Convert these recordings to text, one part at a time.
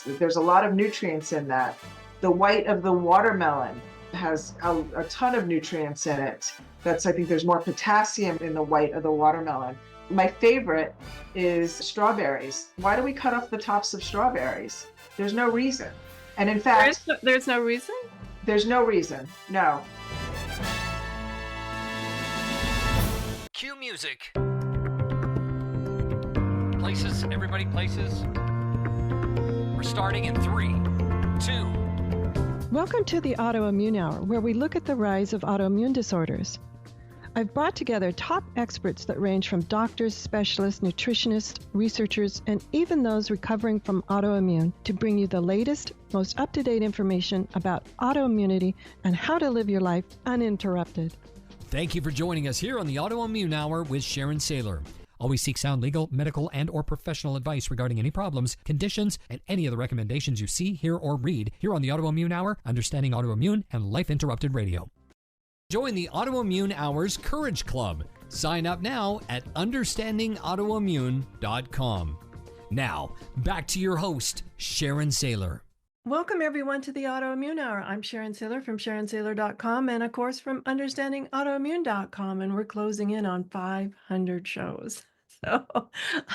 nuts. There's a lot of nutrients in that. The white of the watermelon has a ton of nutrients in it. I think there's more potassium in the white of the watermelon. My favorite is strawberries. Why do we cut off the tops of strawberries? There's no reason. And in fact, there's no reason? There's no reason. No. Cue music. Places, everybody places. We're starting in 3, 2. Welcome to the Autoimmune Hour, where we look at the rise of autoimmune disorders. I've brought together top experts that range from doctors, specialists, nutritionists, researchers, and even those recovering from autoimmune to bring you the latest, most up-to-date information about autoimmunity and how to live your life uninterrupted. Thank you for joining us here on the Autoimmune Hour with Sharon Sayler. Always seek sound legal, medical, and or professional advice regarding any problems, conditions, and any of the recommendations you see, hear, or read here on the Autoimmune Hour, Understanding Autoimmune, and Life Interrupted Radio. Join the Autoimmune Hour's Courage Club. Sign up now at understandingautoimmune.com. Now, back to your host, Sharon Sayler. Welcome, everyone, to the Autoimmune Hour. I'm Sharon Sayler from SharonSayler.com and, of course, from UnderstandingAutoimmune.com, and we're closing in on 500 shows. So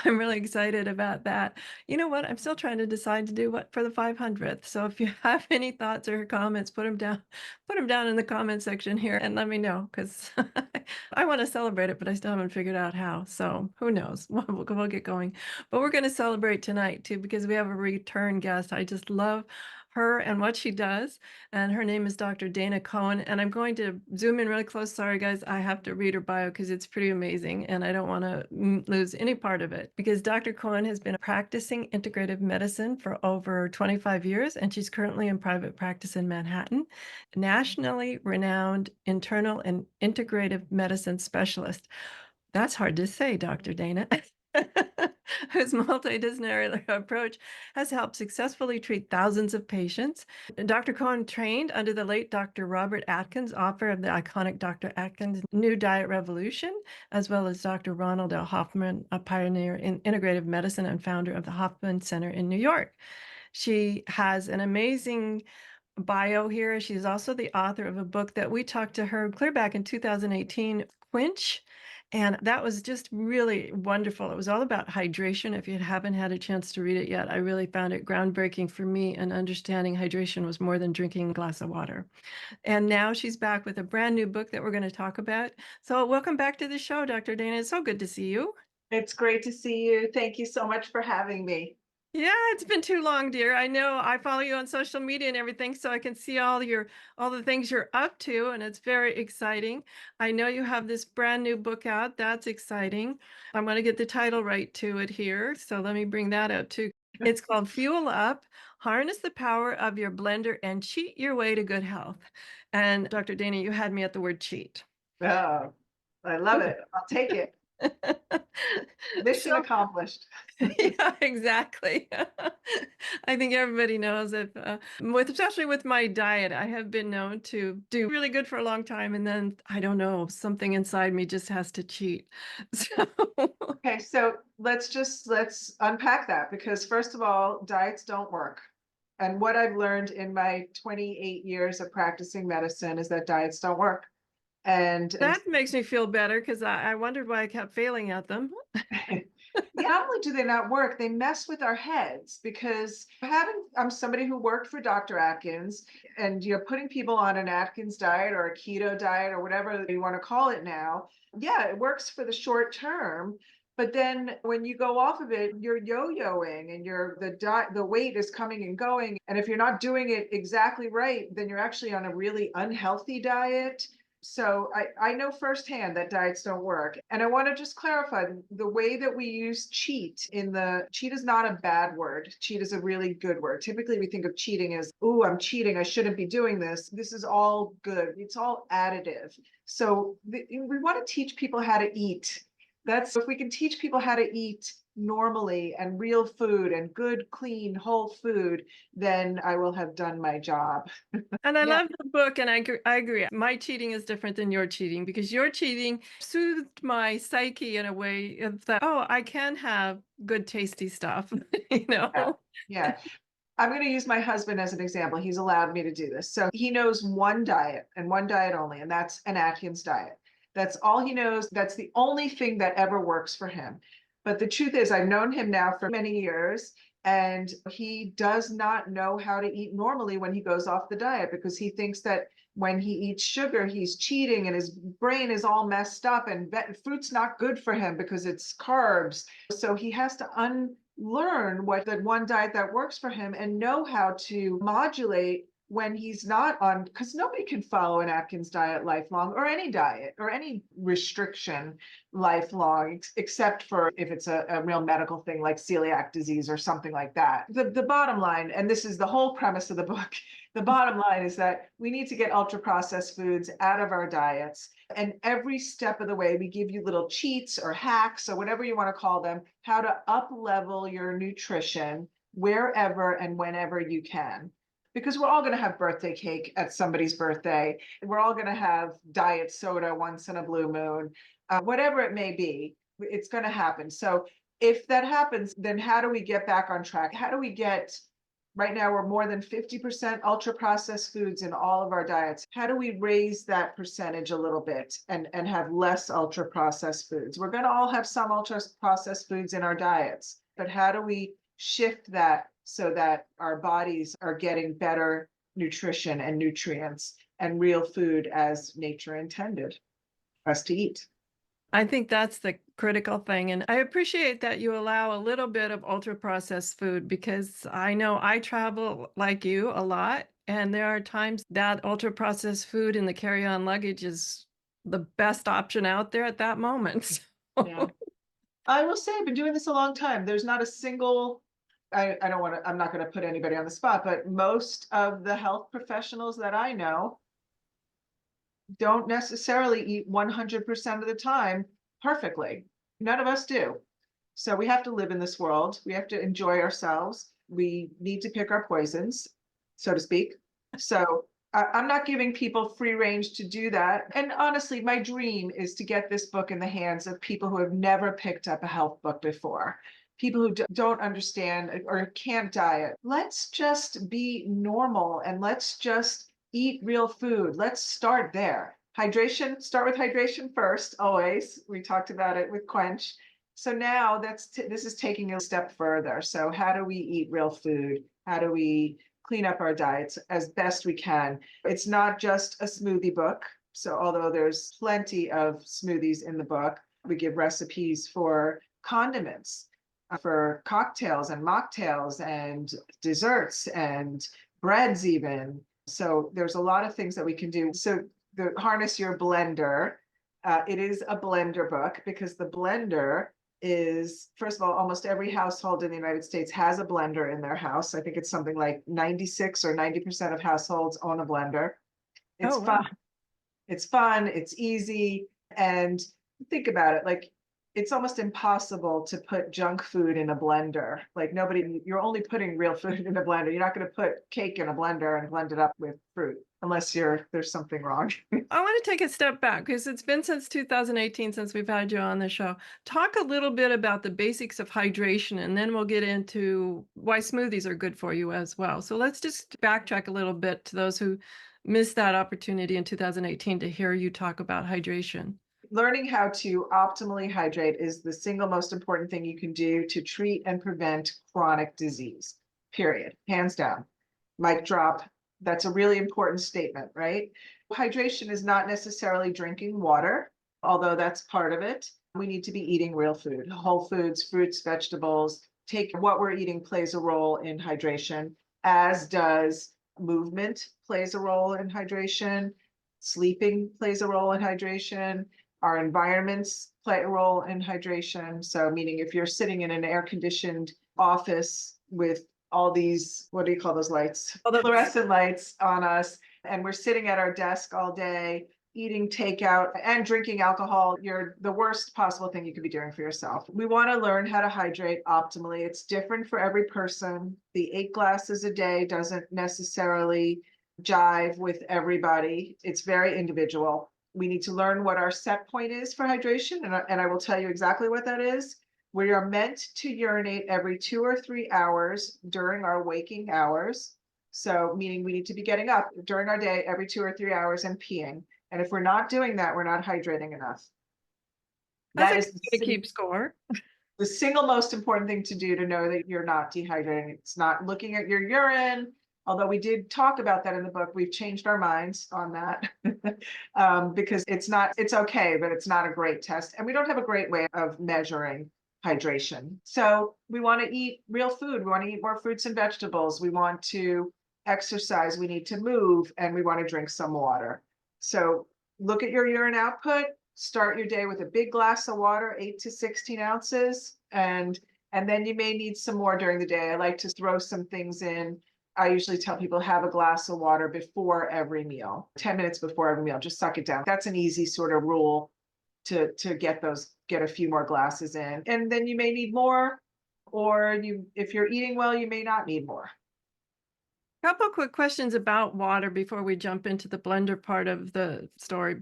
I'm really excited about that. You know what? I'm still trying to decide to do what for the 500th. So if you have any thoughts or comments, put them down in the comment section here and let me know, because I want to celebrate it, but I still haven't figured out how. So who knows? We'll get going. But we're going to celebrate tonight too, because we have a return guest. I just love her and what she does, and her name is Dr. Dana Cohen, and I'm going to zoom in really close. Sorry guys, I have to read her bio because it's pretty amazing and I don't want to lose any part of it, because Dr. Cohen has been practicing integrative medicine for over 25 years, and she's currently in private practice in Manhattan, nationally renowned internal and integrative medicine specialist. That's hard to say, Dr. Dana. Whose multidisciplinary approach has helped successfully treat thousands of patients. Dr. Cohen trained under the late Dr. Robert Atkins, author of the iconic Dr. Atkins' New Diet Revolution, as well as Dr. Ronald L. Hoffman, a pioneer in integrative medicine and founder of the Hoffman Center in New York. She has an amazing bio here. She's also the author of a book that we talked to her clear back in 2018, Quench. And that was just really wonderful. It was all about hydration. If you haven't had a chance to read it yet, I really found it groundbreaking for me, and understanding hydration was more than drinking a glass of water. And now she's back with a brand new book that we're going to talk about. So welcome back to the show, Dr. Dana. It's so good to see you. It's great to see you. Thank you so much for having me. Yeah, it's been too long, dear. I know I follow you on social media and everything, so I can see all the things you're up to, and it's very exciting. I know you have this brand new book out. That's exciting. I'm going to get the title right to it here, so let me bring that up too. It's called Fuel Up: Harness the Power of Your Blender and Cheat Your Way to Good Health. And Dr. Dana, you had me at the word cheat. Oh, I love it. I'll take it. Mission accomplished. Yeah, exactly. I think everybody knows that especially with my diet, I have been known to do really good for a long time, and then I don't know, something inside me just has to cheat. So Okay, so let's unpack that, because first of all, diets don't work. And what I've learned in my 28 years of practicing medicine is that diets don't work. And that makes me feel better, because I wondered why I kept failing at them. not only do they not work, they mess with our heads, because I'm somebody who worked for Dr. Atkins, and you're putting people on an Atkins diet or a keto diet or whatever you want to call it now. Yeah, it works for the short term. But then when you go off of it, you're yo-yoing, and the weight is coming and going. And if you're not doing it exactly right, then you're actually on a really unhealthy diet. So I know firsthand that diets don't work. And I want to just clarify the way that we use cheat cheat is not a bad word. Cheat is a really good word. Typically we think of cheating as, ooh, I'm cheating, I shouldn't be doing this. This is all good. It's all additive. So we want to teach people how to eat. If we can teach people how to eat normally and real food and good, clean, whole food, then I will have done my job. And I love the book, and I agree. My cheating is different than your cheating, because your cheating soothed my psyche in a way of that, oh, I can have good, tasty stuff, you know? Yeah. I'm going to use my husband as an example. He's allowed me to do this. So he knows one diet and one diet only, and that's an Atkins diet. That's all he knows. That's the only thing that ever works for him. But the truth is, I've known him now for many years, and he does not know how to eat normally when he goes off the diet because he thinks that when he eats sugar, he's cheating and his brain is all messed up, and fruit's not good for him because it's carbs. So he has to unlearn what the one diet that works for him and know how to modulate when he's not on, because nobody can follow an Atkins diet lifelong, or any diet or any restriction lifelong, except for if it's a real medical thing like celiac disease or something like that. The bottom line, and this is the whole premise of the book, the bottom line is that we need to get ultra processed foods out of our diets. And every step of the way, we give you little cheats or hacks or whatever you want to call them, how to up level your nutrition wherever and whenever you can. Because we're all going to have birthday cake at somebody's birthday. We're all going to have diet soda once in a blue moon, whatever it may be, it's going to happen. So if that happens, then how do we get back on track? How do we get, right now we're more than 50% ultra processed foods in all of our diets. How do we raise that percentage a little bit and have less ultra processed foods? We're going to all have some ultra processed foods in our diets, but how do we shift that so that our bodies are getting better nutrition and nutrients and real food as nature intended us to eat? I think that's the critical thing. And I appreciate that you allow a little bit of ultra processed food because I know I travel like you a lot. And there are times that ultra processed food in the carry on luggage is the best option out there at that moment. Yeah. I will say I've been doing this a long time. There's not a single, I don't want to, I'm not going to put anybody on the spot, but most of the health professionals that I know don't necessarily eat 100% of the time perfectly. None of us do. So we have to live in this world. We have to enjoy ourselves. We need to pick our poisons, so to speak. So I'm not giving people free range to do that. And honestly, my dream is to get this book in the hands of people who have never picked up a health book before, people who don't understand or can't diet. Let's just be normal and let's just eat real food. Let's start there. Hydration, start with hydration first, always. We talked about it with Quench. So now this is taking a step further. So how do we eat real food? How do we clean up our diets as best we can? It's not just a smoothie book. So although there's plenty of smoothies in the book, we give recipes for condiments, for cocktails and mocktails and desserts and breads even. So there's a lot of things that we can do. So harness your blender. It is a blender book because the blender is, first of all, almost every household in the United States has a blender in their house. I think it's something like 96 or 90% of households own a blender. It's fun. It's fun. It's easy. And think about it, like it's almost impossible to put junk food in a blender. Like you're only putting real food in a blender. You're not going to put cake in a blender and blend it up with fruit unless there's something wrong. I want to take a step back because it's been since 2018 since we've had you on the show. Talk a little bit about the basics of hydration, and then we'll get into why smoothies are good for you as well. So let's just backtrack a little bit to those who missed that opportunity in 2018 to hear you talk about hydration. Learning how to optimally hydrate is the single most important thing you can do to treat and prevent chronic disease, period. Hands down. Mic drop. That's a really important statement, right? Hydration is not necessarily drinking water, although that's part of it. We need to be eating real food, whole foods, fruits, vegetables. What we're eating plays a role in hydration, as does movement plays a role in hydration. Sleeping plays a role in hydration. Our environments play a role in hydration. So meaning if you're sitting in an air-conditioned office with all these, what do you call those lights? Fluorescent lights on us, and we're sitting at our desk all day, eating takeout and drinking alcohol, you're the worst possible thing you could be doing for yourself. We want to learn how to hydrate optimally. It's different for every person. The 8 glasses a day doesn't necessarily jive with everybody. It's very individual. We need to learn what our set point is for hydration, and I will tell you exactly what that is. We are meant to urinate every 2 or 3 hours during our waking hours. So, meaning we need to be getting up during our day every 2 or 3 hours and peeing. And if we're not doing that, we're not hydrating enough. That's a That good is way to keep score. the single most important thing to do to know that you're not dehydrating. It's not looking at your urine, although we did talk about that in the book. We've changed our minds on that because it's okay, but it's not a great test. And we don't have a great way of measuring hydration. So we want to eat real food. We want to eat more fruits and vegetables. We want to exercise. We need to move, and we want to drink some water. So look at your urine output. Start your day with a big glass of water, 8 to 16 ounces, and then you may need some more during the day. I like to throw some things in. I usually tell people have a glass of water before every meal, 10 minutes before every meal. Just suck it down. That's an easy sort of rule to get a few more glasses in. And then you may need more, or if you're eating well, you may not need more. Couple quick questions about water before we jump into the blender part of the story.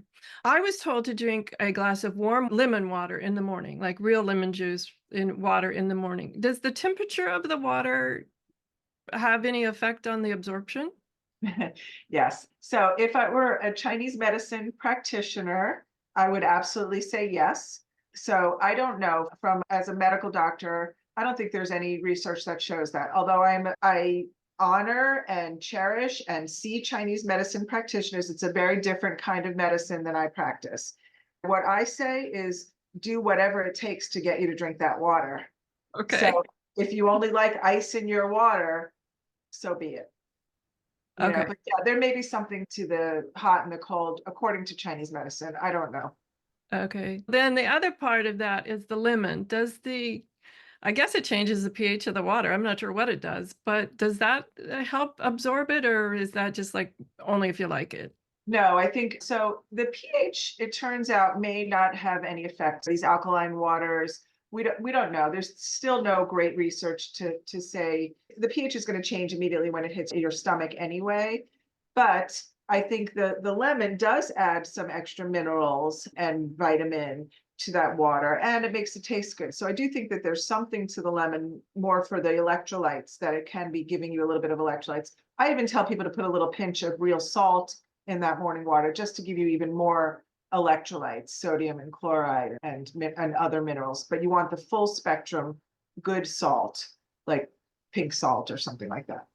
I was told to drink a glass of warm lemon water in the morning, like real lemon juice in water in the morning. Does the temperature of the water have any effect on the absorption? Yes. So if I were a Chinese medicine practitioner, I would absolutely say yes. So I don't know as a medical doctor, I don't think there's any research that shows that. Although I honor and cherish and see Chinese medicine practitioners, it's a very different kind of medicine than I practice. What I say is do whatever it takes to get you to drink that water. Okay. So if you only like ice in your water, so be it. Okay. But yeah, there may be something to the hot and the cold, according to Chinese medicine. I don't know. Okay. Then the other part of that is the lemon. I guess it changes the pH of the water. I'm not sure what it does, but does that help absorb it, or is that just like only if you like it? No, I think so. The pH, it turns out, may not have any effect. These alkaline waters, we don't know. There's still no great research to say the pH is going to change immediately when it hits your stomach anyway. But I think the lemon does add some extra minerals and vitamin to that water, and it makes it taste good. So I do think that there's something to the lemon more for the electrolytes, that it can be giving you a little bit of electrolytes. I even tell people to put a little pinch of real salt in that morning water just to give you even more electrolytes, sodium and chloride and other minerals. But you want the full spectrum good salt, like pink salt or something like that.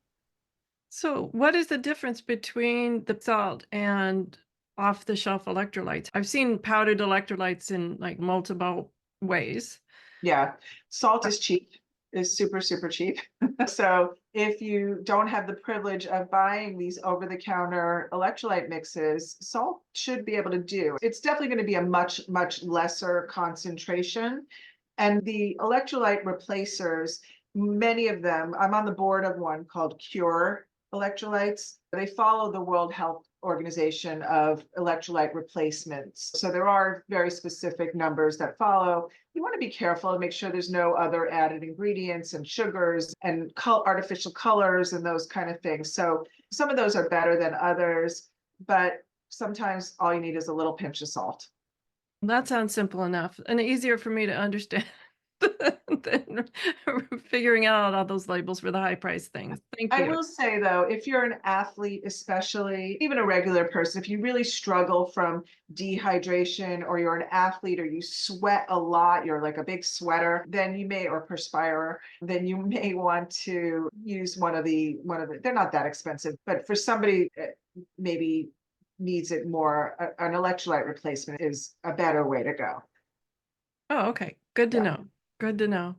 So, what is the difference between the salt and off the shelf electrolytes? I've seen powdered electrolytes in like multiple ways. Yeah, salt is cheap, is super, super cheap. So if you don't have the privilege of buying these over-the-counter electrolyte mixes, salt should be able to do. It's definitely going to be a much, much lesser concentration. And the electrolyte replacers, many of them, I'm on the board of one called Cure Electrolytes. They follow the World Health Organization of electrolyte replacements. So there are very specific numbers that follow. You want to be careful and make sure there's no other added ingredients and sugars and artificial colors and those kind of things. So some of those are better than others, but sometimes all you need is a little pinch of salt. That sounds simple enough and easier for me to understand than figuring out all those labels for the high price things. Thank I you. will say though, if you're an athlete, especially even a regular person, if you really struggle from dehydration, or you're an athlete, or you sweat a lot, you're like a big sweater, then you may, or perspirer, then you may want to use one of the, they're not that expensive, but for somebody that maybe needs it more, an electrolyte replacement is a better way to go. Oh, okay. Good to Yeah. know. Good to know.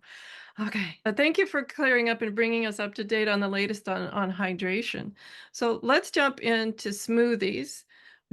Okay. Thank you for clearing up and bringing us up to date on the latest on hydration. So let's jump into smoothies.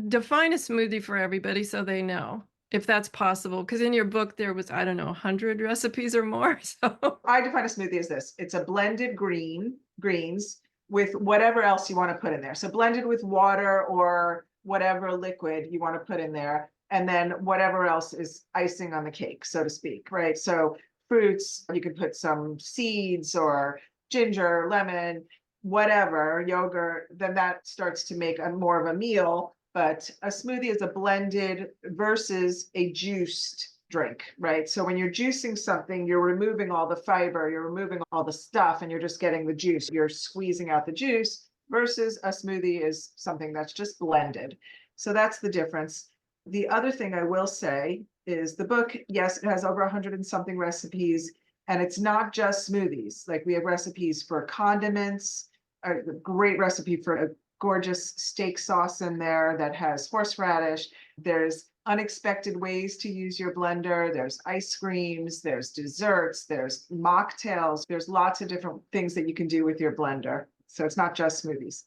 Define a smoothie for everybody so they know if that's possible. Because in your book, there was, I don't know, 100 recipes or more. So, I define a smoothie as this. It's a blended greens with whatever else you want to put in there. So blended with water or whatever liquid you want to put in there. And then whatever else is icing on the cake, so to speak, right? So fruits, you could put some seeds or ginger, lemon, whatever, yogurt, then that starts to make more of a meal. But a smoothie is a blended versus a juiced drink, right? So when you're juicing something, you're removing all the fiber, you're removing all the stuff, and you're just getting the juice. You're squeezing out the juice versus a smoothie is something that's just blended. So that's the difference. The other thing I will say is the book, yes, it has over 100 and something recipes, and it's not just smoothies. Like we have recipes for condiments, a great recipe for a gorgeous steak sauce in there that has horseradish. There's unexpected ways to use your blender. There's ice creams, there's desserts, there's mocktails. There's lots of different things that you can do with your blender. So it's not just smoothies.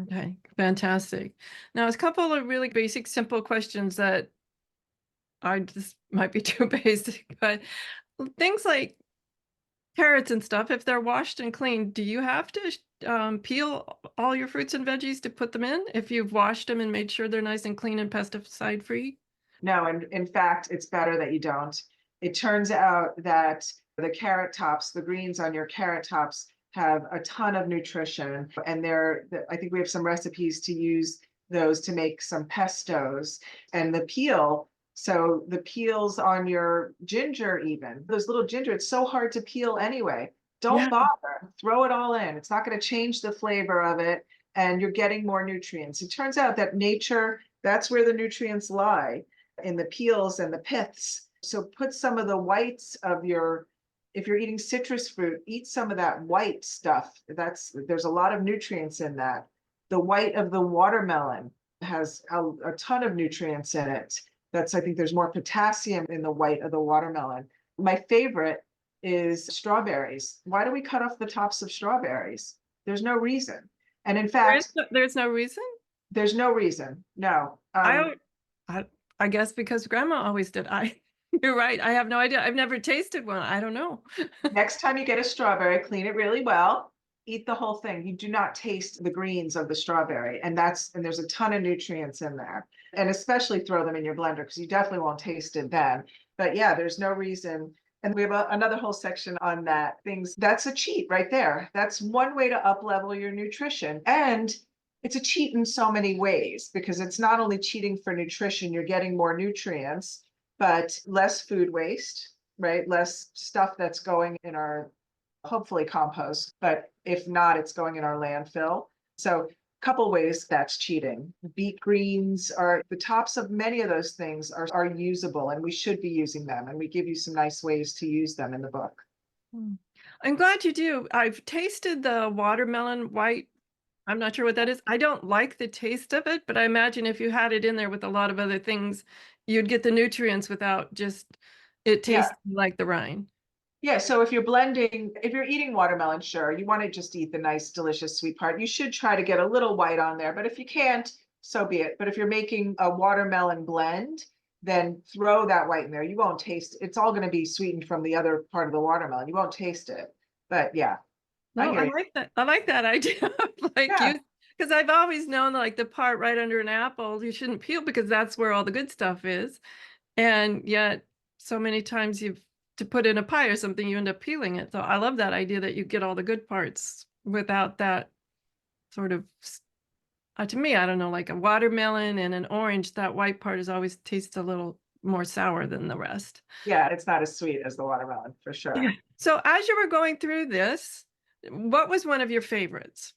Okay, fantastic. Now, a couple of really basic, simple questions that this might be too basic, but things like carrots and stuff, if they're washed and cleaned, do you have to peel all your fruits and veggies to put them in if you've washed them and made sure they're nice and clean and pesticide free? No, and in fact, it's better that you don't. It turns out that the carrot tops, the greens on your carrot tops, have a ton of nutrition. And I think we have some recipes to use those to make some pestos. And the peel, so the peels on your ginger, even those little ginger, it's so hard to peel anyway. Don't Yeah. bother, throw it all in. It's not going to change the flavor of it, and you're getting more nutrients. It turns out that nature, that's where the nutrients lie, in the peels and the piths. So put some of the whites of if you're eating citrus fruit, eat some of that white stuff. There's a lot of nutrients in that. The white of the watermelon has a ton of nutrients in it. I think there's more potassium in the white of the watermelon. My favorite is strawberries. Why do we cut off the tops of strawberries? There's no reason. And in fact, There's no reason. there's no reason. No. I, I I guess because grandma always did. You're right. I have no idea. I've never tasted one. I don't know. Next time you get a strawberry, clean it really well, eat the whole thing. You do not taste the greens of the strawberry. And there's a ton of nutrients in there. And especially throw them in your blender because you definitely won't taste it then. But yeah, there's no reason. And we have another whole section on that. That's a cheat right there. That's one way to up level your nutrition. And it's a cheat in so many ways because it's not only cheating for nutrition, you're getting more nutrients, but less food waste, right? Less stuff that's going in our, hopefully, compost, but if not, it's going in our landfill. So a couple ways that's cheating. Beet greens are the tops of many of those things are usable, and we should be using them. And we give you some nice ways to use them in the book. I'm glad you do. I've tasted the watermelon white. I'm not sure what that is. I don't like the taste of it, but I imagine if you had it in there with a lot of other things, you'd get the nutrients without just it Yeah. tasting like the rind. Yeah, so if you're eating watermelon, sure, you want to just eat the nice, delicious sweet part. You should try to get a little white on there, but if you can't, so be it. But if you're making a watermelon blend, then throw that white in there. You won't taste, it's all going to be sweetened from the other part of the watermelon. You won't taste it. But yeah, I No, hear I you. like that. I like that idea. Like Yeah. because I've always known like the part right under an apple, you shouldn't peel because that's where all the good stuff is. And yet so many times to put in a pie or something, you end up peeling it. So I love that idea that you get all the good parts without that sort of to me, I don't know, like a watermelon and an orange, that white part is always tastes a little more sour than the rest. Yeah, it's not as sweet as the watermelon for sure. Yeah. So as you were going through this, what was one of your favorites?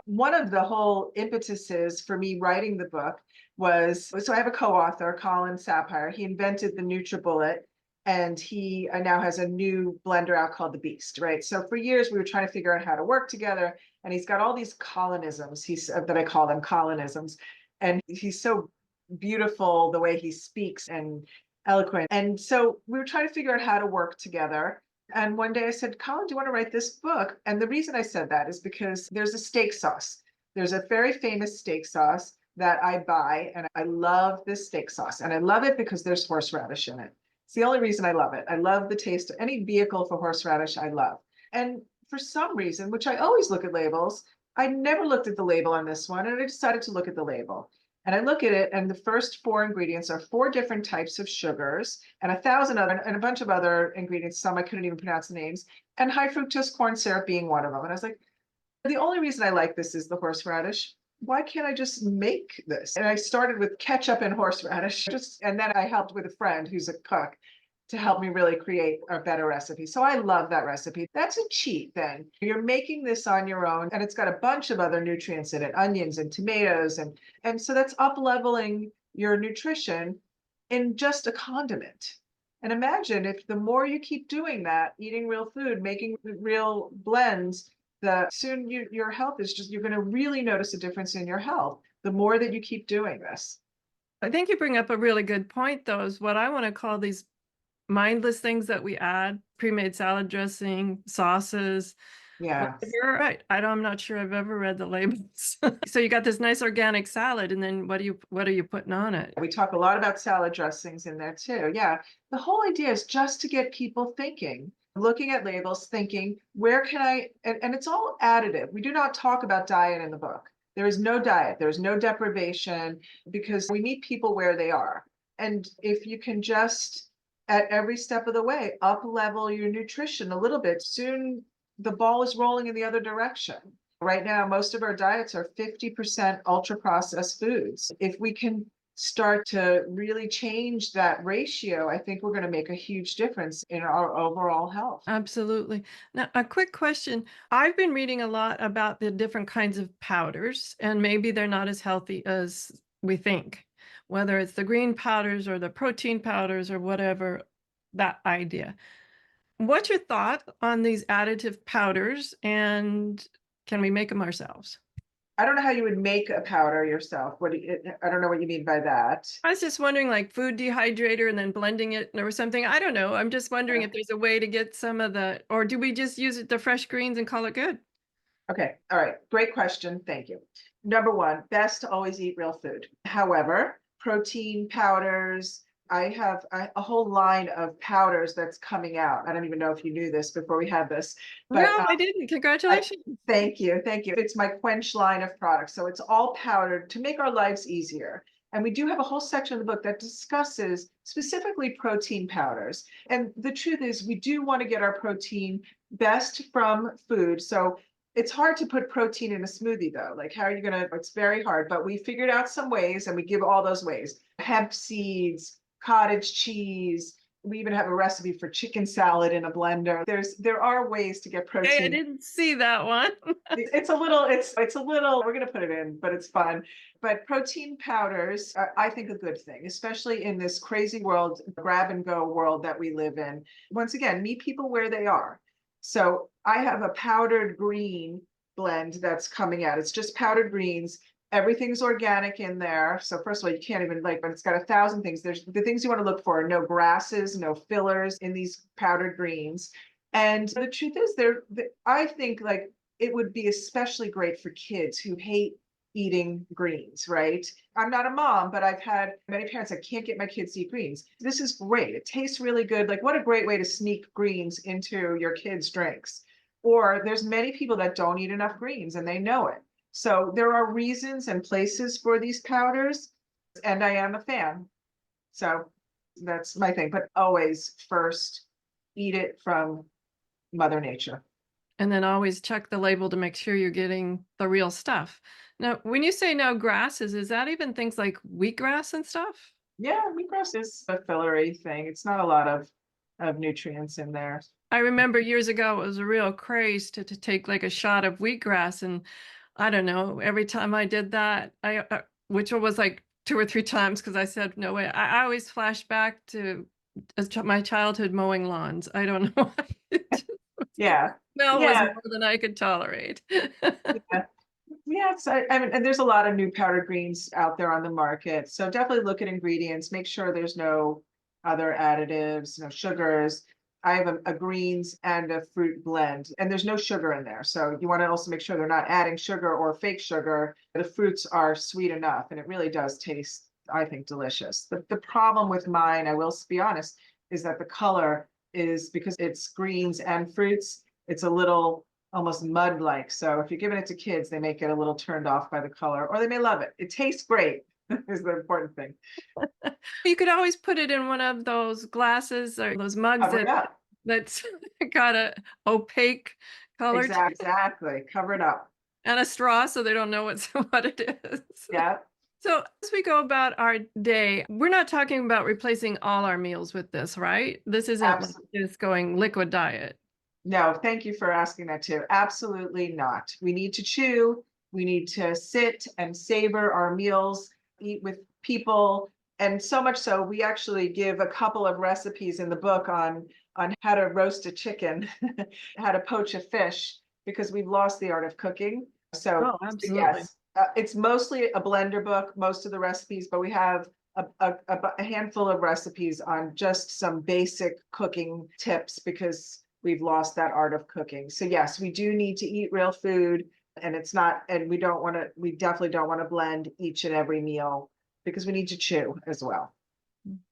One of the whole impetuses for me writing the book was, so I have a co-author, Colin Sapphire. He invented the NutriBullet, and he now has a new blender out called the Beast, right? So for years we were trying to figure out how to work together, and he's got all these colonisms, that I call them colonisms, and he's so beautiful the way he speaks and eloquent. And so we were trying to figure out how to work together. And one day I said, Colin, do you want to write this book? And the reason I said that is because there's a steak sauce. There's a very famous steak sauce that I buy, and I love this steak sauce. And I love it because there's horseradish in it. It's the only reason I love it. I love the taste of any vehicle for horseradish, I love. And for some reason, which I always look at labels, I never looked at the label on this one, and I decided to look at the label. And I look at it, and the first 4 ingredients are 4 different types of sugars and 1,000 other, and a bunch of other ingredients, some I couldn't even pronounce the names, and high fructose corn syrup being one of them. And I was like, the only reason I like this is the horseradish. why can't I just make this? And I started with ketchup and horseradish, and then I helped with a friend who's a cook to help me really create a better recipe. So I love that recipe. That's a cheat then. You're making this on your own and it's got a bunch of other nutrients in it, onions and tomatoes. And so that's up leveling your nutrition in just a condiment. And imagine if the more you keep doing that, eating real food, making real blends, the soon your health is just, you're going to really notice a difference in your health the more that you keep doing this. I think you bring up a really good point, though, is what I want to call these mindless things that we add, pre-made salad dressing, sauces. Yes. You're right. I'm not sure I've ever read the labels. So you got this nice organic salad, and then what are you putting on it? We talk a lot about salad dressings in there too. Yeah. The whole idea is just to get people thinking, looking at labels, thinking, where can and it's all additive. We do not talk about diet in the book. There is no diet, there's no deprivation because we meet people where they are. And if you can just at every step of the way up level your nutrition a little bit, soon the ball is rolling in the other direction. Right now, most of our diets are 50% ultra processed foods. If we can start to really change that ratio, I think we're going to make a huge difference in our overall health. Absolutely. Now, a quick question. I've been reading a lot about the different kinds of powders, and maybe they're not as healthy as we think, whether it's the green powders or the protein powders or whatever, that idea. What's your thought on these additive powders, and can we make them ourselves? I don't know how you would make a powder yourself. I don't know what you mean by that. I was just wondering, like food dehydrator and then blending it or something. I don't know. I'm just wondering if there's a way to get some of the, or do we just use the fresh greens and call it good? Okay. All right. Great question. Thank you. Number one, best to always eat real food. However, protein powders, I have a whole line of powders that's coming out. I don't even know if you knew this before we had this, but No, I didn't. Congratulations. thank you. Thank you. It's my Quench line of products. So it's all powdered to make our lives easier. And we do have a whole section of the book that discusses specifically protein powders. And the truth is, we do want to get our protein best from food. So it's hard to put protein in a smoothie, though. Like, how are you going to? It's very hard. But we figured out some ways, and we give all those ways: hemp seeds, cottage cheese. We even have a recipe for chicken salad in a blender. There are ways to get protein. Hey, I didn't see that one. It's a little, we're going to put it in, but it's fun. But protein powders are, I think, a good thing, especially in this crazy world, grab and go world that we live in. Once again, meet people where they are. So I have a powdered green blend that's coming out. It's just powdered greens. Everything's organic in there. So first of all, you can't even but it's got 1,000 things. There's the things you want to look for: no grasses, no fillers in these powdered greens. And the truth is, I think like it would be especially great for kids who hate eating greens, right? I'm not a mom, but I've had many parents that can't get my kids to eat greens. This is great. It tastes really good. Like, what a great way to sneak greens into your kids' drinks. Or there's many people that don't eat enough greens and they know it. So there are reasons and places for these powders, and I am a fan. So that's my thing. But always first, eat it from Mother Nature. And then always check the label to make sure you're getting the real stuff. Now, when you say no grasses, is that even things like wheatgrass and stuff? Yeah, wheatgrass is a fillery thing. It's not a lot of nutrients in there. I remember years ago, it was a real craze to take like a shot of wheatgrass. And I don't know, every time I did that, which was like 2 or 3 times because I said, no way. I always flash back to my childhood mowing lawns. I don't know why. Yeah. Smell was Yeah. more than I could tolerate. Yeah. Yes, I mean, and there's a lot of new powdered greens out there on the market. So definitely look at ingredients, make sure there's no other additives, no sugars. I have a greens and a fruit blend, and there's no sugar in there. So you want to also make sure they're not adding sugar or fake sugar. The fruits are sweet enough, and it really does taste, I think, delicious. The problem with mine, I will be honest, is that the color is, because it's greens and fruits, it's a little almost mud-like. So if you're giving it to kids, they may get a little turned off by the color, or they may love it. It tastes great, is the important thing. You could always put it in one of those glasses or those mugs Cover it up. that's got a opaque color. Exactly. Cover it up. And a straw so they don't know what it is. Yeah, So as we go about our day, we're not talking about replacing all our meals with this, right? This isn't like absolutely. just going liquid diet. No, thank you for asking that too. Absolutely not. We need to chew. We need to sit and savor our meals, eat with people, and so much so we actually give a couple of recipes in the book on how to roast a chicken, how to poach a fish, because we've lost the art of cooking. Oh, So absolutely. yes, it's mostly a blender book, most of the recipes, but we have a handful of recipes on just some basic cooking tips because we've lost that art of cooking. So yes, we do need to eat real food, and it's not, and we definitely don't want to blend each and every meal because we need to chew as well.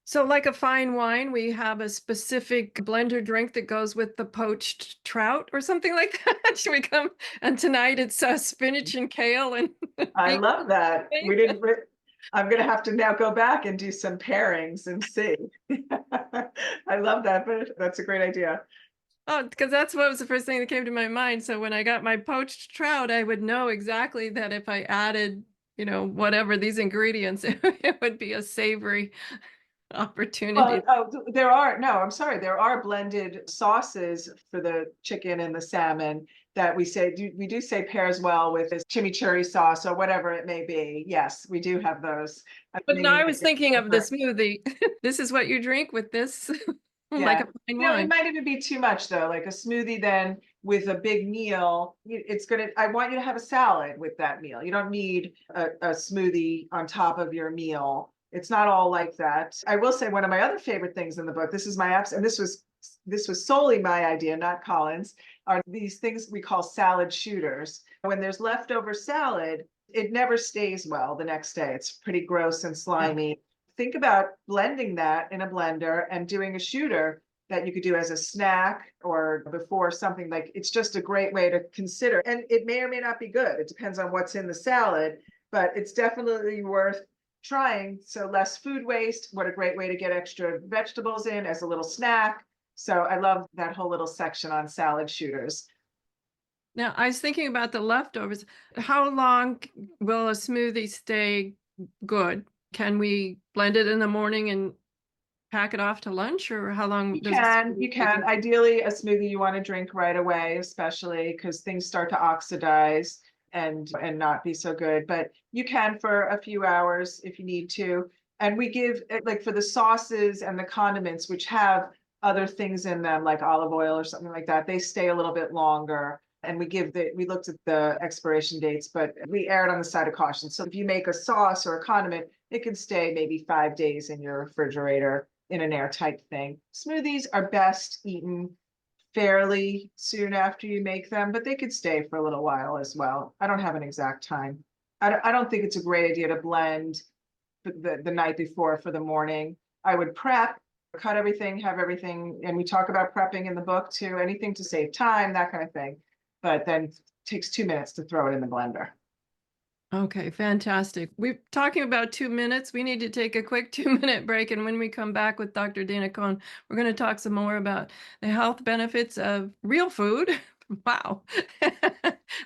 So like a fine wine, we have a specific blender drink that goes with the poached trout or something like that. Should we come? And tonight it's spinach and kale and I beet. love that. I'm going to have to now go back and do some pairings and see. I love that, but that's a great idea. Oh, because that's what was the first thing that came to my mind. So when I got my poached trout, I would know exactly that if I added, whatever these ingredients, it would be a savory opportunity. Well, there are, no, I'm sorry, there are blended sauces for the chicken and the salmon that we do say pairs well with this chimichurri sauce or whatever it may be. Yes, we do have those. But now I Maybe was thinking of the smoothie. This is what you drink with this, like yeah. a fine It wine. might even be too much though, like a smoothie then with a big meal. I want you to have a salad with that meal. You don't need a smoothie on top of your meal. It's not all like that. I will say one of my other favorite things in the book, this is my apps, and this was solely my idea, not Colin's, are these things we call salad shooters. When there's leftover salad, it never stays well the next day. It's pretty gross and Yeah. slimy. Think about blending that in a blender and doing a shooter that you could do as a snack or before something. Like it's just a great way to consider. And it may or may not be good. It depends on what's in the salad, but it's definitely worth trying. So less food waste. What a great way to get extra vegetables in as a little snack. So I love that whole little section on salad shooters. Now, I was thinking about the leftovers. How long will a smoothie stay good? Can we blend it in the morning and pack it off to lunch, or how long does a smoothie You stay can. good? Ideally, a smoothie you want to drink right away, especially because things start to oxidize and not be so good. But you can for a few hours if you need to. And we give like for the sauces and the condiments, which have other things in them, like olive oil or something like that, they stay a little bit longer. And we looked at the expiration dates, but we erred on the side of caution. So if you make a sauce or a condiment, it can stay maybe 5 days in your refrigerator in an airtight thing. Smoothies are best eaten fairly soon after you make them, but they could stay for a little while as well. I don't have an exact time. I don't think it's a great idea to blend the night before for the morning. I would prep, cut everything, have everything, and we talk about prepping in the book too, anything to save time, that kind of thing. But then it takes 2 minutes to throw it in the blender. Okay, fantastic. We're talking about 2 minutes. We need to take a quick 2-minute break. And when we come back with Dr. Dana Cohen, we're going to talk some more about the health benefits of real food. Wow.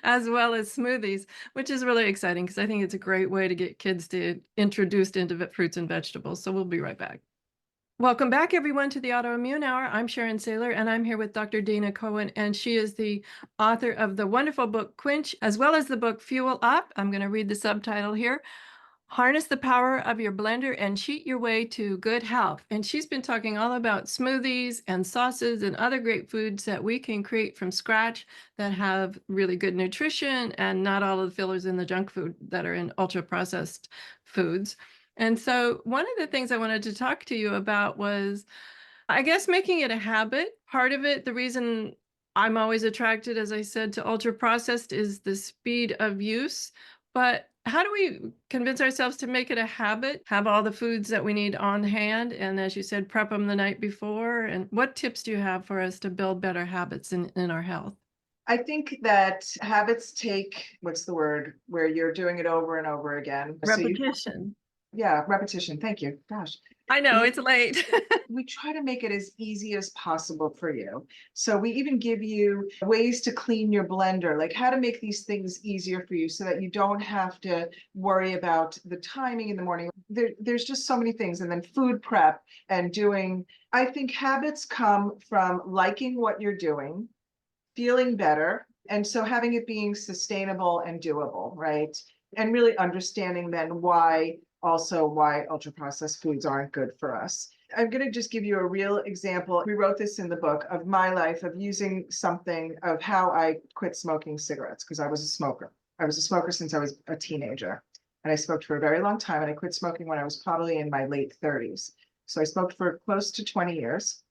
As well as smoothies, which is really exciting because I think it's a great way to get kids to introduced into fruits and vegetables. So we'll be right back. Welcome back, everyone, to the Autoimmune Hour. I'm Sharon Sayler, and I'm here with Dr. Dana Cohen, and she is the author of the wonderful book Quench, as well as the book Fuel Up. I'm going to read the subtitle here. Harness the power of your blender and cheat your way to good health. And she's been talking all about smoothies and sauces and other great foods that we can create from scratch that have really good nutrition and not all of the fillers in the junk food that are in ultra processed foods. And so one of the things I wanted to talk to you about was, I guess, making it a habit. Part of it, the reason I'm always attracted, as I said, to ultra processed is the speed of use. But how do we convince ourselves to make it a habit, have all the foods that we need on hand, and as you said, prep them the night before? And what tips do you have for us to build better habits in our health? I think that habits take, what's the word, where you're doing it over and over again. So you Repetition. Yeah, repetition. Thank you. Gosh. I know it's late. We try to make it as easy as possible for you. So we even give you ways to clean your blender, like how to make these things easier for you so that you don't have to worry about the timing in the morning. There's just so many things. And then food prep and doing, I think habits come from liking what you're doing, feeling better. And so having it being sustainable and doable, right? And really understanding then why ultra processed foods aren't good for us. I'm going to just give you a real example. We wrote this in the book of my life of using something of how I quit smoking cigarettes because I was a smoker. I was a smoker since I was a teenager. And I smoked for a very long time. And I quit smoking when I was probably in my late 30s. So I smoked for close to 20 years.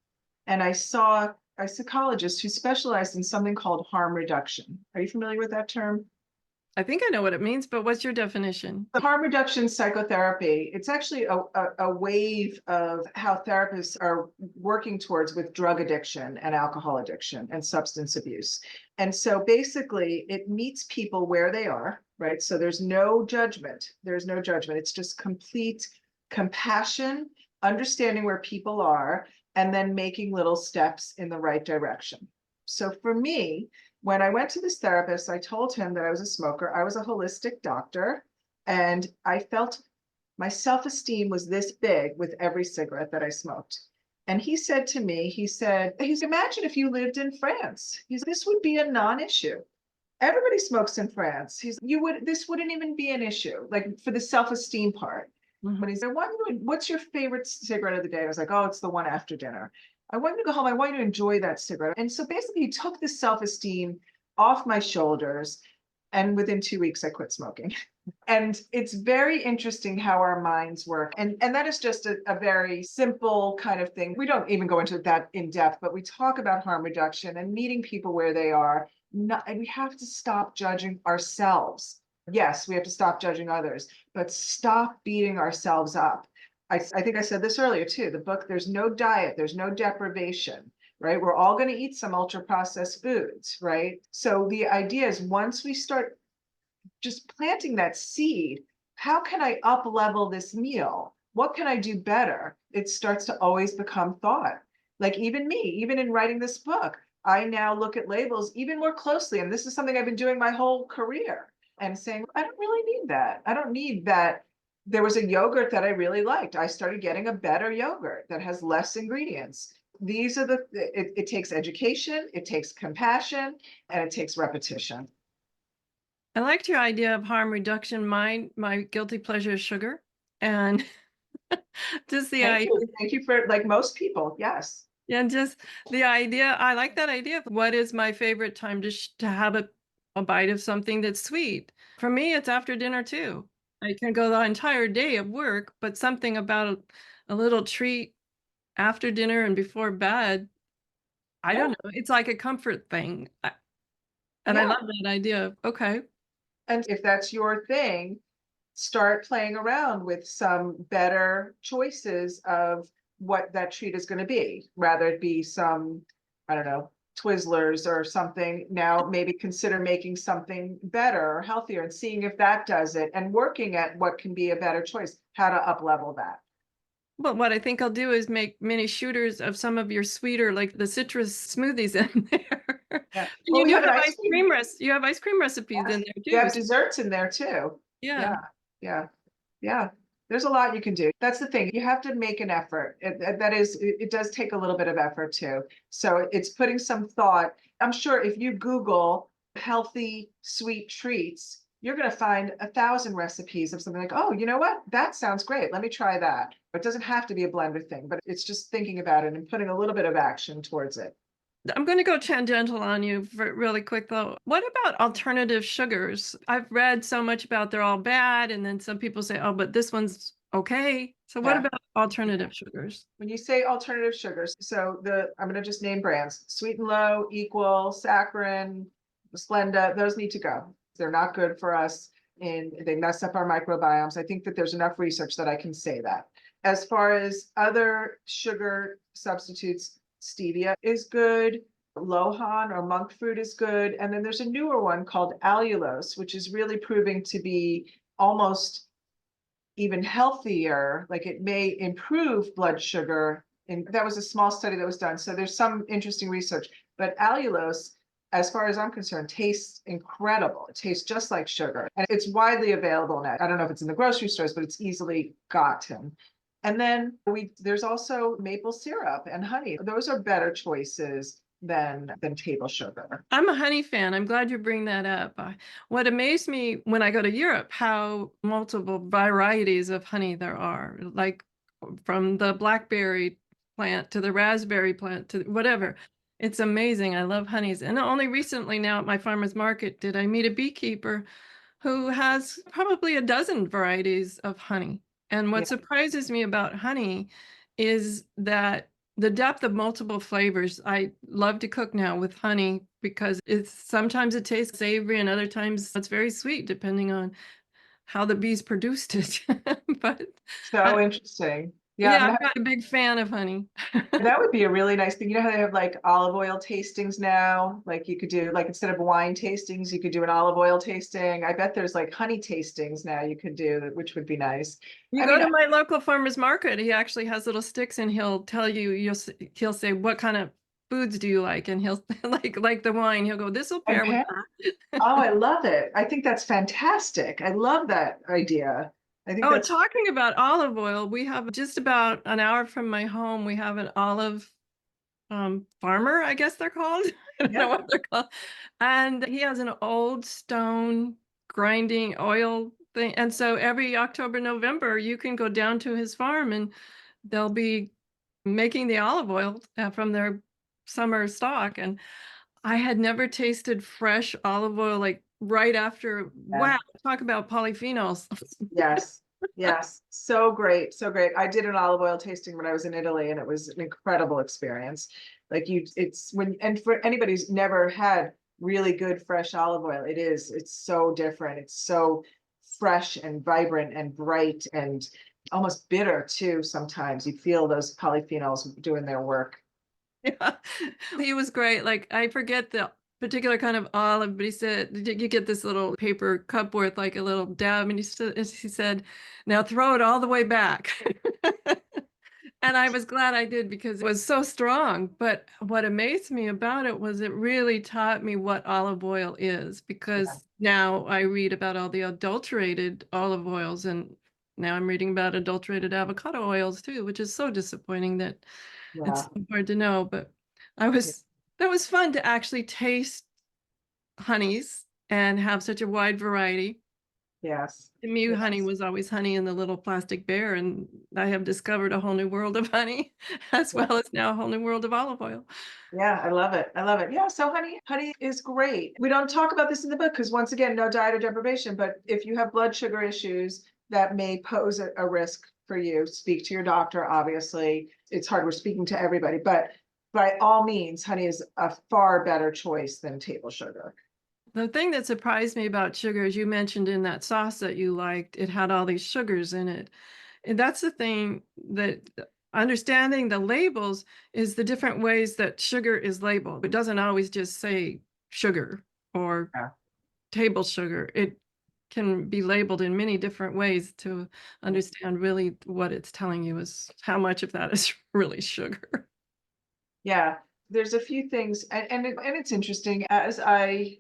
And I saw a psychologist who specialized in something called harm reduction. Are you familiar with that term? I think I know what it means, but what's your definition? The harm reduction psychotherapy, it's actually a wave of how therapists are working towards with drug addiction and alcohol addiction and substance abuse. And so basically it meets people where they are, right? So there's no judgment. There's no judgment. It's just complete compassion, understanding where people are, and then making little steps in the right direction. So for me, when I went to this therapist, I told him that I was a smoker. I was a holistic doctor, and I felt my self-esteem was this big with every cigarette that I smoked. And he said to me, imagine if you lived in France. This would be a non-issue. Everybody smokes in France. This wouldn't even be an issue, like for the self-esteem part. But he said, what's your favorite cigarette of the day? I was like, oh, it's the one after dinner. I want you to go home. I want you to enjoy that cigarette. And so basically he took the self-esteem off my shoulders. And within 2 weeks, I quit smoking. And it's very interesting how our minds work. And that is just a very simple kind of thing. We don't even go into that in depth, but we talk about harm reduction and meeting people where they are. And we have to stop judging ourselves. Yes, we have to stop judging others, but stop beating ourselves up. I think I said this earlier too. The book, there's no diet, there's no deprivation, right? We're all going to eat some ultra processed foods, right? So the idea is once we start just planting that seed, how can I up level this meal? What can I do better? It starts to always become thought. Like even me, even in writing this book, I now look at labels even more closely. And this is something I've been doing my whole career and saying, I don't really need that. I don't need that. There was a yogurt that I really liked. I started getting a better yogurt that has less ingredients. It takes education, it takes compassion, and it takes repetition. I liked your idea of harm reduction. My guilty pleasure is sugar. And just the idea. Thank you for, like most people, yes. And just the idea, I like that idea of what is my favorite time to have a bite of something that's sweet. For me, it's after dinner too. I can go the entire day of work, but something about a little treat after dinner and before bed, I don't know. It's like a comfort thing. And I love that idea. Okay. And if that's your thing, start playing around with some better choices of what that treat is going to be. Rather it be some, I don't know, Twizzlers or something. Now maybe consider making something better or healthier and seeing if that does it and working at what can be a better choice, how to up level that. Well, what I think I'll do is make mini shooters of some of your sweeter, like the citrus smoothies in there. Yeah. And you do have ice cream you have ice cream recipes in there too. You have desserts in there too. Yeah. Yeah. There's a lot you can do. That's the thing. You have to make an effort. It does take a little bit of effort too. So it's putting some thought. I'm sure if you Google healthy sweet treats, you're going to find 1,000 recipes of something like, oh, you know what? That sounds great. Let me try that. It doesn't have to be a blender thing, but it's just thinking about it and putting a little bit of action towards it. I'm going to go tangential on you for really quick though. What about alternative sugars? I've read so much about they're all bad, and then some people say, oh, but this one's okay. So what about alternative sugars? When you say alternative sugars, so I'm going to just name brands: Sweet and Low, Equal, Saccharin, Splenda. Those need to go. They're not good for us, and they mess up our microbiomes. I think that there's enough research that I can say that. As far as other sugar substitutes, stevia is good. Lohan or monk fruit is good. And then there's a newer one called allulose, which is really proving to be almost even healthier, like it may improve blood sugar. And that was a small study that was done. So there's some interesting research, but allulose, as far as I'm concerned, tastes incredible. It tastes just like sugar, and it's widely available now. I don't know if it's in the grocery stores, but it's easily gotten. And then there's also maple syrup and honey. Those are better choices than table sugar. I'm a honey fan. I'm glad you bring that up. What amazed me when I go to Europe, how multiple varieties of honey there are, like from the blackberry plant to the raspberry plant to whatever. It's amazing. I love honeys. And only recently now at my farmer's market did I meet a beekeeper who has probably a dozen varieties of honey. And what Yeah. surprises me about honey is that the depth of multiple flavors. I love to cook now with honey because it's sometimes it tastes savory and other times it's very sweet depending on how the bees produced it. But So interesting. Yeah, I'm yeah, I'm gonna not a big fan of honey. that would be a really nice thing. You know how they have like olive oil tastings now? Like you could do, like, instead of wine tastings, you could do an olive oil tasting. I bet there's like honey tastings now you could do, which would be nice. You I go mean, to my local farmer's market, he actually has little sticks and he'll tell you, he'll say, what kind of foods do you like? And he'll like the wine, he'll go, this will pair with okay. that. Oh, I love it. I think that's fantastic. I love that idea. I think Oh, that's, talking about olive oil, we have just about an hour from my home, we have an olive farmer, I guess they're called. I don't know yeah, what they're called. And he has an old stone grinding oil thing. And so every October, November, you can go down to his farm and they'll be making the olive oil from their summer stock. And I had never tasted fresh olive oil like right after. yeah. Wow, talk about polyphenols. Yes. Yes. So great. So great. I did an olive oil tasting when I was in Italy, and it was an incredible experience. Like it's when, and for anybody who's never had really good fresh olive oil, it's so different. It's so fresh and vibrant and bright and almost bitter too. Sometimes you feel those polyphenols doing their work. Yeah. He was great. Like I forget the particular kind of olive, but he said you get this little paper cup worth like a little dab, and he said, "Now throw it all the way back." And I was glad I did because it was so strong. But what amazed me about it was it really taught me what olive oil is, Yeah. because now I read about all the adulterated olive oils, and now I'm reading about adulterated avocado oils too, which is so disappointing that it's Yeah. so hard to know. But I was that was fun to actually taste honeys and have such a wide variety. Yes. To me, honey Yes. was always honey in the little plastic bear, and I have discovered a whole new world of honey, as Yeah. well as now a whole new world of olive oil. Yeah, I love it. I love it. Yeah, so honey is great. We don't talk about this in the book because, once again, no diet or deprivation, but if you have blood sugar issues that may pose a risk for you, speak to your doctor, obviously. It's hard, we're speaking to everybody, but by all means, honey is a far better choice than table sugar. The thing that surprised me about sugar, as you mentioned in that sauce that you liked, it had all these sugars in it. And that's the thing that understanding the labels is the different ways that sugar is labeled. It doesn't always just say sugar or Yeah. table sugar. It can be labeled in many different ways to understand really what it's telling you is how much of that is really sugar. Yeah, there's a few things, and it's interesting as I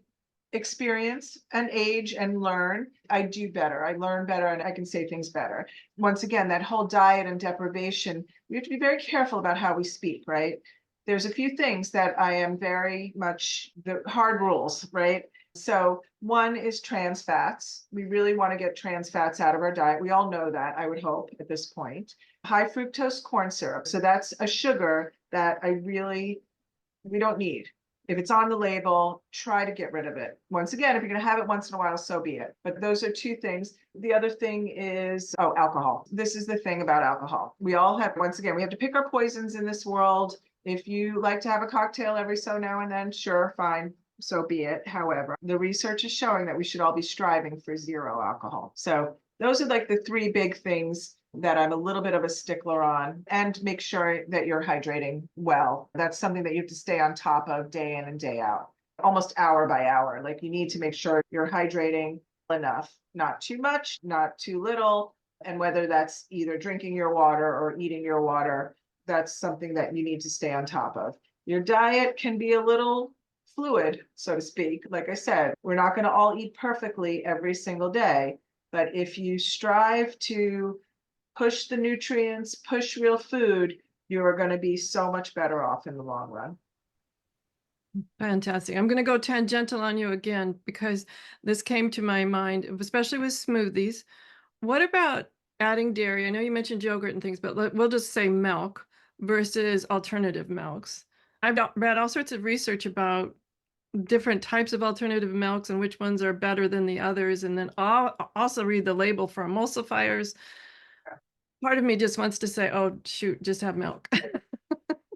experience and age and learn, I do better. I learn better and I can say things better. Once again, that whole diet and deprivation, we have to be very careful about how we speak, right? There's a few things that I am very much the hard rules, right? So one is trans fats. We really want to get trans fats out of our diet. We all know that, I would hope, at this point. High fructose corn syrup. So that's a sugar that we don't need. If it's on the label, try to get rid of it. Once again, if you're going to have it once in a while, so be it. But those are two things. The other thing is, alcohol. This is the thing about alcohol. We all have, once again, we have to pick our poisons in this world. If you like to have a cocktail every so now and then, sure, fine, so be it. However, the research is showing that we should all be striving for zero alcohol. So those are like the three big things that I'm a little bit of a stickler on, and make sure that you're hydrating well. That's something that you have to stay on top of day in and day out, almost hour by hour. Like you need to make sure you're hydrating enough, not too much, not too little, And whether that's either drinking your water or eating your water, that's something that you need to stay on top of. Your diet can be a little fluid, so to speak. Like I said, we're not going to all eat perfectly every single day. But if you strive to push the nutrients, push real food, you are going to be so much better off in the long run. Fantastic. I'm going to go tangential on you again because this came to my mind, especially with smoothies. What about adding dairy? I know you mentioned yogurt and things, but we'll just say milk versus alternative milks. I've read all sorts of research about different types of alternative milks and which ones are better than the others. And then I'll also read the label for emulsifiers. Part of me just wants to say, oh, shoot, just have milk.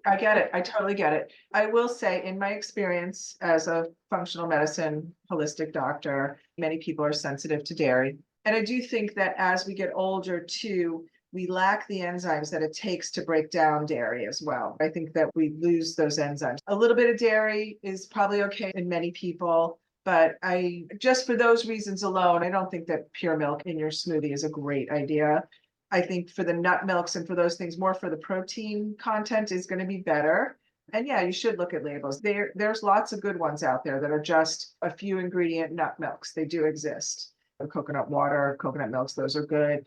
I get it. I totally get it. I will say, in my experience as a functional medicine holistic doctor, many people are sensitive to dairy. And I do think that as we get older, too, we lack the enzymes that it takes to break down dairy as well. I think that we lose those enzymes. A little bit of dairy is probably okay in many people, but I just for those reasons alone, I don't think that pure milk in your smoothie is a great idea. I think for the nut milks and for those things, more for the protein content is going to be better. And yeah, you should look at labels. There's lots of good ones out there that are just a few ingredient nut milks. They do exist. The coconut water, coconut milks, those are good.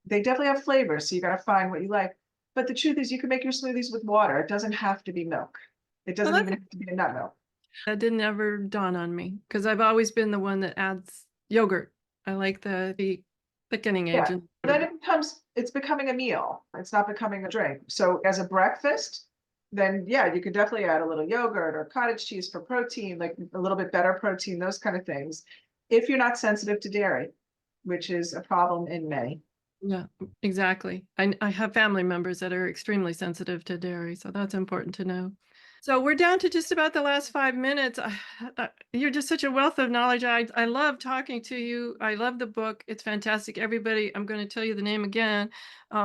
They definitely have flavors, so you got to find what you like. But the truth is, you can make your smoothies with water. It doesn't have to be milk. It doesn't even have to be a nut milk. That didn't ever dawn on me because I've always been the one that adds yogurt. I like the thickening Yeah. agent. Then it's becoming a meal. It's not becoming a drink. So as a breakfast, then yeah, you could definitely add a little yogurt or cottage cheese for protein, like a little bit better protein, those kind of things. If you're not sensitive to dairy, which is a problem in many. Yeah, exactly. I have family members that are extremely sensitive to dairy, so that's important to know. So we're down to just about the last 5 minutes. You're just such a wealth of knowledge. I love talking to you. I love the book. It's fantastic. Everybody, I'm going to tell you the name again.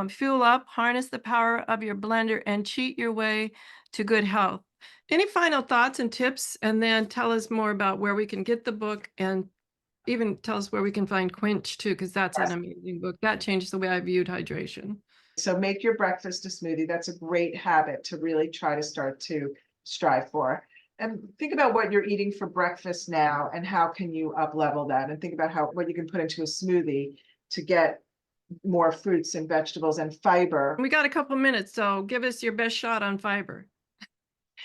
Fuel Up, Harness the Power of Your Blender and Cheat Your Way to Good Health. Any final thoughts and tips? And then tell us more about where we can get the book and even tell us where we can find Quench too, because that's an amazing book. That changed the way I viewed hydration. So make your breakfast a smoothie. That's a great habit to really try to start to strive for. And think about what you're eating for breakfast now and how can you up level that, and think about what you can put into a smoothie to get more fruits and vegetables and fiber. We got a couple minutes, so give us your best shot on fiber.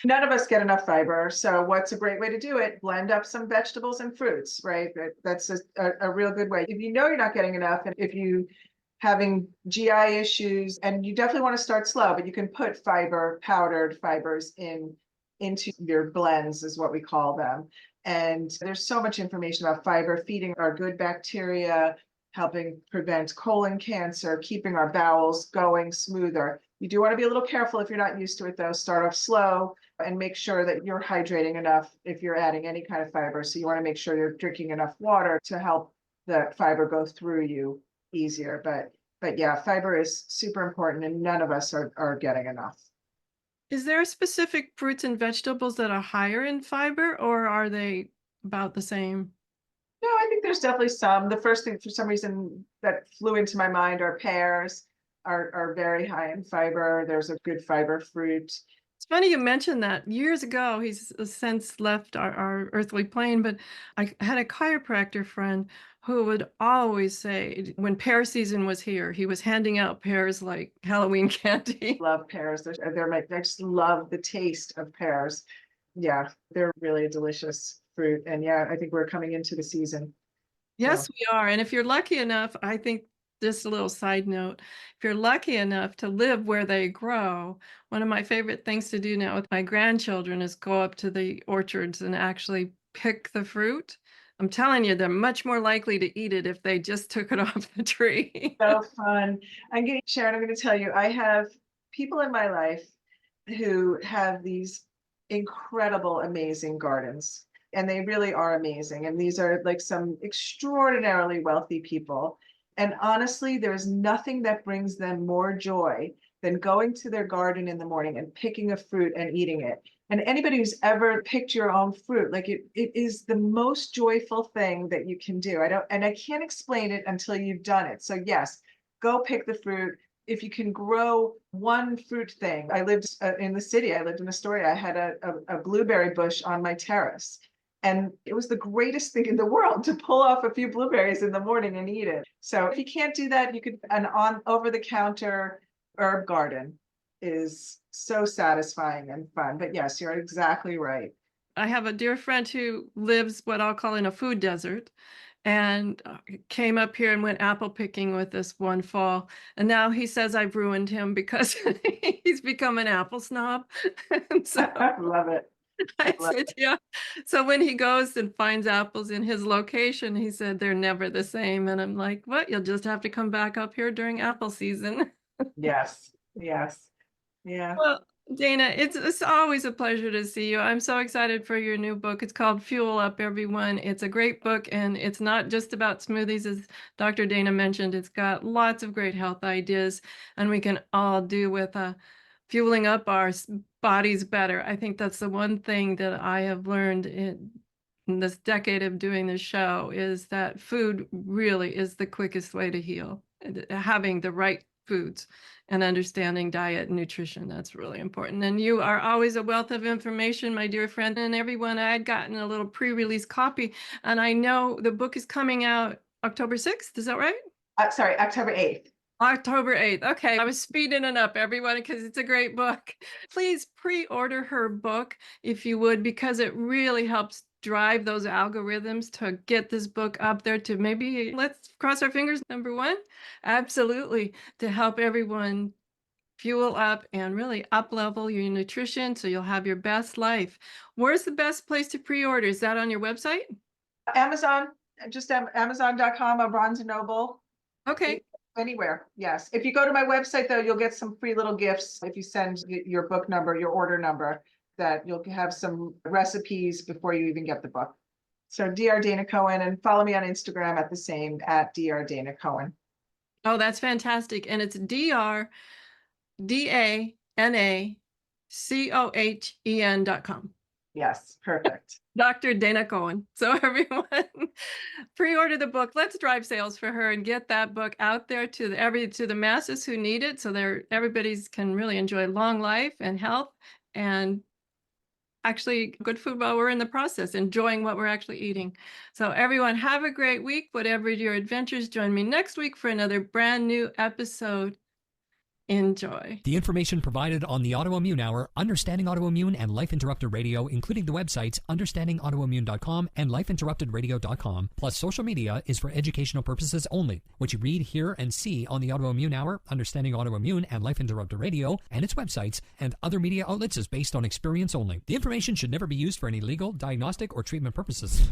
None of us get enough fiber. So what's a great way to do it? Blend up some vegetables and fruits, right? That's a real good way. If you know you're not getting enough, and if you having GI issues, and you definitely want to start slow, but you can put powdered fibers into your blends, is what we call them. And there's so much information about fiber, feeding our good bacteria, helping prevent colon cancer, keeping our bowels going smoother. You do want to be a little careful if you're not used to it, though. Start off slow and make sure that you're hydrating enough if you're adding any kind of fiber. So you want to make sure you're drinking enough water to help the fiber go through you easier. But yeah, fiber is super important, and none of us are getting enough. Is there specific fruits and vegetables that are higher in fiber, or are they about the same? No, I think there's definitely some. The first thing for some reason that flew into my mind are pears are very high in fiber. There's a good fiber fruit. It's funny you mentioned that. Years ago, he's since left our earthly plane, but I had a chiropractor friend who would always say when pear season was here, he was handing out pears like Halloween candy. Love pears. I just love the taste of pears. Yeah, they're really a delicious fruit. And yeah, I think we're coming into the season. Yes, So. we are. And if you're lucky enough, I think just a little side note, if you're lucky enough to live where they grow, one of my favorite things to do now with my grandchildren is go up to the orchards and actually pick the fruit. I'm telling you, they're much more likely to eat it if they just took it off the tree. So fun. Sharon, I'm going to tell you, I have people in my life who have these incredible, amazing gardens, and they really are amazing. And these are like some extraordinarily wealthy people. And honestly, there's nothing that brings them more joy than going to their garden in the morning and picking a fruit and eating it. And anybody who's ever picked your own fruit, like it is the most joyful thing that you can do. I can't explain it until you've done it. So yes, go pick the fruit. If you can grow one fruit thing. I lived in the city. I lived in Astoria. I had a blueberry bush on my terrace. And it was the greatest thing in the world to pull off a few blueberries in the morning and eat it. So if you can't do that, you could, an on over the counter herb garden is so satisfying and fun. But yes, you're exactly right. I have a dear friend who lives what I'll call in a food desert, and came up here and went apple picking with us one fall. And now he says I've ruined him because he's become an apple snob. And so Love it. I Love said, yeah. So when he goes and finds apples in his location, he said they're never the same. And I'm like, what? You'll just have to come back up here during apple season. Yes. Yes. Yeah. Well, Dana, it's always a pleasure to see you. I'm so excited for your new book. It's called Fuel Up, everyone. It's a great book, and it's not just about smoothies, as Dr. Dana mentioned. It's got lots of great health ideas, and we can all do with fueling up our bodies better. I think that's the one thing that I have learned in this decade of doing this show is that food really is the quickest way to heal. Having the right foods and understanding diet and nutrition, that's really important. And you are always a wealth of information, my dear friend. And everyone, I had gotten a little pre-release copy, and I know the book is coming out October 6th. Is that right? Sorry, October 8th. October 8th. Okay, I was speeding it up, everyone, because it's a great book. Please pre-order her book if you would, because it really helps drive those algorithms to get this book up there to maybe, let's cross our fingers, number one. Absolutely, to help everyone fuel up and really up level your nutrition so you'll have your best life. Where's the best place to pre-order? Is that on your website? Amazon, just Amazon.com or Barnes and Noble. Okay. Anywhere, yes. If you go to my website, though, you'll get some free little gifts if you send your book number, your order number, that you'll have some recipes before you even get the book. So Dr. Dana Cohen, and follow me on Instagram at the same, at Dr. Dana Cohen. Oh, that's fantastic. And it's DrDanaCohen.com. Yes, perfect. Dr. Dana Cohen. So everyone, pre-order the book. Let's drive sales for her and get that book out there to the masses who need it, so everybody's can really enjoy long life and health and actually good food while we're in the process, enjoying what we're actually eating. So everyone, have a great week. Whatever your adventures, join me next week for another brand new episode. Enjoy. The information provided on the Autoimmune Hour, Understanding Autoimmune, and Life Interrupted Radio, including the websites understandingautoimmune.com and lifeinterruptedradio.com, plus social media, is for educational purposes only. What you read, hear, and see on the Autoimmune Hour, Understanding Autoimmune, and Life Interrupted Radio, and its websites, and other media outlets is based on experience only. The information should never be used for any legal, diagnostic, or treatment purposes.